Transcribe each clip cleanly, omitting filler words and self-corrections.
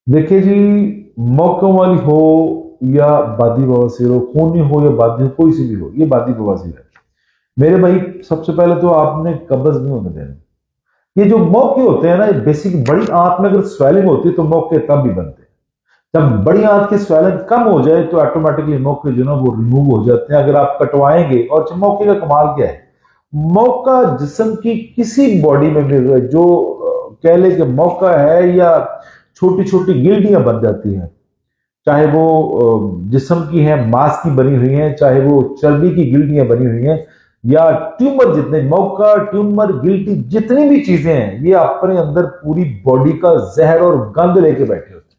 देखिए जी, मौकों वाली हो या बादी बवासीर हो, खूनी हो या बादी हो, कोई सी भी हो, ये बादी बवासीर है मेरे भाई। सबसे पहले तो आपने कब्ज नहीं होने देना। ये जो मौके होते हैं ना, ये बेसिक बड़ी आंत में अगर स्वेलिंग होती है तो मौके तब भी बनते हैं। जब बड़ी आंत की स्वेलिंग कम हो जाए तो ऑटोमेटिकली मौके जो ना वो रिमूव हो जाते हैं अगर आप कटवाएंगे। और मौके का कमाल क्या है, मौका जिस्म की किसी बॉडी में मिल रहा है, जो कह ले कि मौका है, या छोटी छोटी गिल्टियां बन जाती हैं, चाहे वो जिस्म की है, मांस की बनी हुई है, चाहे वो चर्बी की गिल्टियां बनी हुई हैं, या ट्यूमर, जितने मौका ट्यूमर गिल्टी जितनी भी चीजें हैं, ये अपने अंदर पूरी बॉडी का जहर और गंद लेके बैठे होते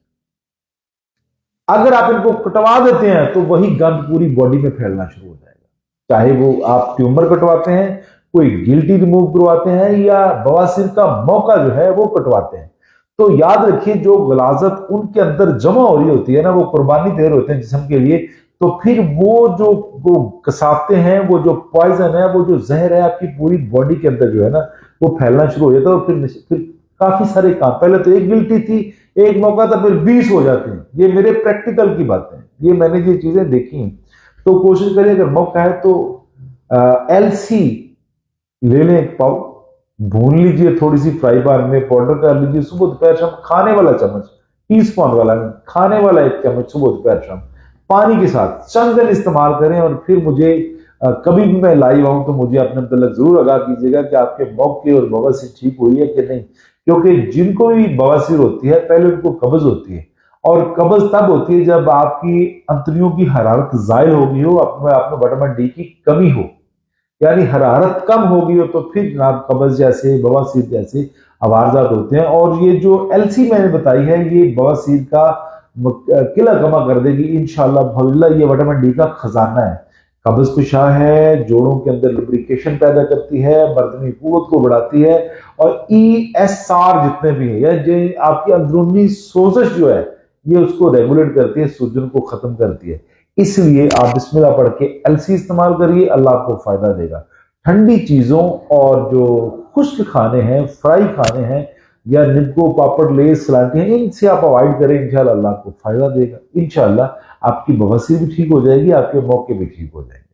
हैं। अगर आप इनको कटवा देते हैं तो वही गंद पूरी बॉडी में फैलना शुरू हो जाएगा। चाहे वो आप ट्यूमर कटवाते हैं, कोई गिल्टी रिमूव करवाते हैं, या बवासीर का मौका जो है वो कटवाते हैं, तो याद रखिए जो गलाजत उनके अंदर जमा हो रही होती है ना, वो कुर्बानी दे रहे होते हैं जिस्म के लिए। तो फिर वो कसाते हैं, वो जो पॉइजन है, वो जो जहर है, आपकी पूरी बॉडी के अंदर जो है ना वो फैलना शुरू हो जाता है। और फिर काफी सारे काम, पहले तो एक गिल्टी थी, एक मौका था, फिर 20 हो जाते हैं। ये मेरे प्रैक्टिकल की बातें हैं, ये मैंने ये चीजें देखी हैं। तो कोशिश करिए, अगर मौका है तो एलसी ले लें एक पाव, भून लीजिए, थोड़ी सी फ्राई पैन में पाउडर कर लीजिए, सुबह दोपहर शाम खाने वाला चम्मच, टी स्पून वाला नहीं, खाने वाला एक चम्मच सुबह दोपहर शाम पानी के साथ चंद दिन इस्तेमाल करें। और फिर मुझे कभी भी मैं लाइव आऊं तो मुझे अपने मतलब जरूर आगाह कीजिएगा कि आपके मौके और बवासीर ठीक हुई है कि नहीं। क्योंकि जिनको भी बवासीर होती है पहले उनको कब्ज होती है, और कब्ज तब होती है जब आपकी अंतड़ियों की हरारत जायल हो गई हो, आप में विटामिन डी की कमी हो, यानी हरारत कम हो गई हो, तो फिर जनाब कब्ज जैसे बवासीर जैसे अवारजात होते हैं। और ये जो एलसी मैंने बताई है, ये बवासीर का किला कमा कर देगी इंशाल्लाह भल्ला। ये विटामिन डी का खजाना है, कब्ज कुशा है, जोड़ों के अंदर लुब्रिकेशन पैदा करती है, बर्तनी कुव्वत को बढ़ाती है, और ESR जितने भी है, या जो आपकी अंदरूनी सोजश जो है, ये उसको रेगुलेट करती है, सूजन को खत्म करती है। इसलिए आप बिस्मिल्लाह पढ़ के एलसी इस्तेमाल करिए, अल्लाह आपको फायदा देगा। ठंडी चीजों और जो खुश्क खाने हैं, फ्राई खाने हैं, या निम्को पापड़ लेस सलाटी हैं, इनसे आप अवॉइड करें, इंशाल्लाह अल्लाह आपको फायदा देगा। इंशाल्लाह आपकी बवासीर भी ठीक हो जाएगी, आपके मौके भी ठीक हो जाएंगे।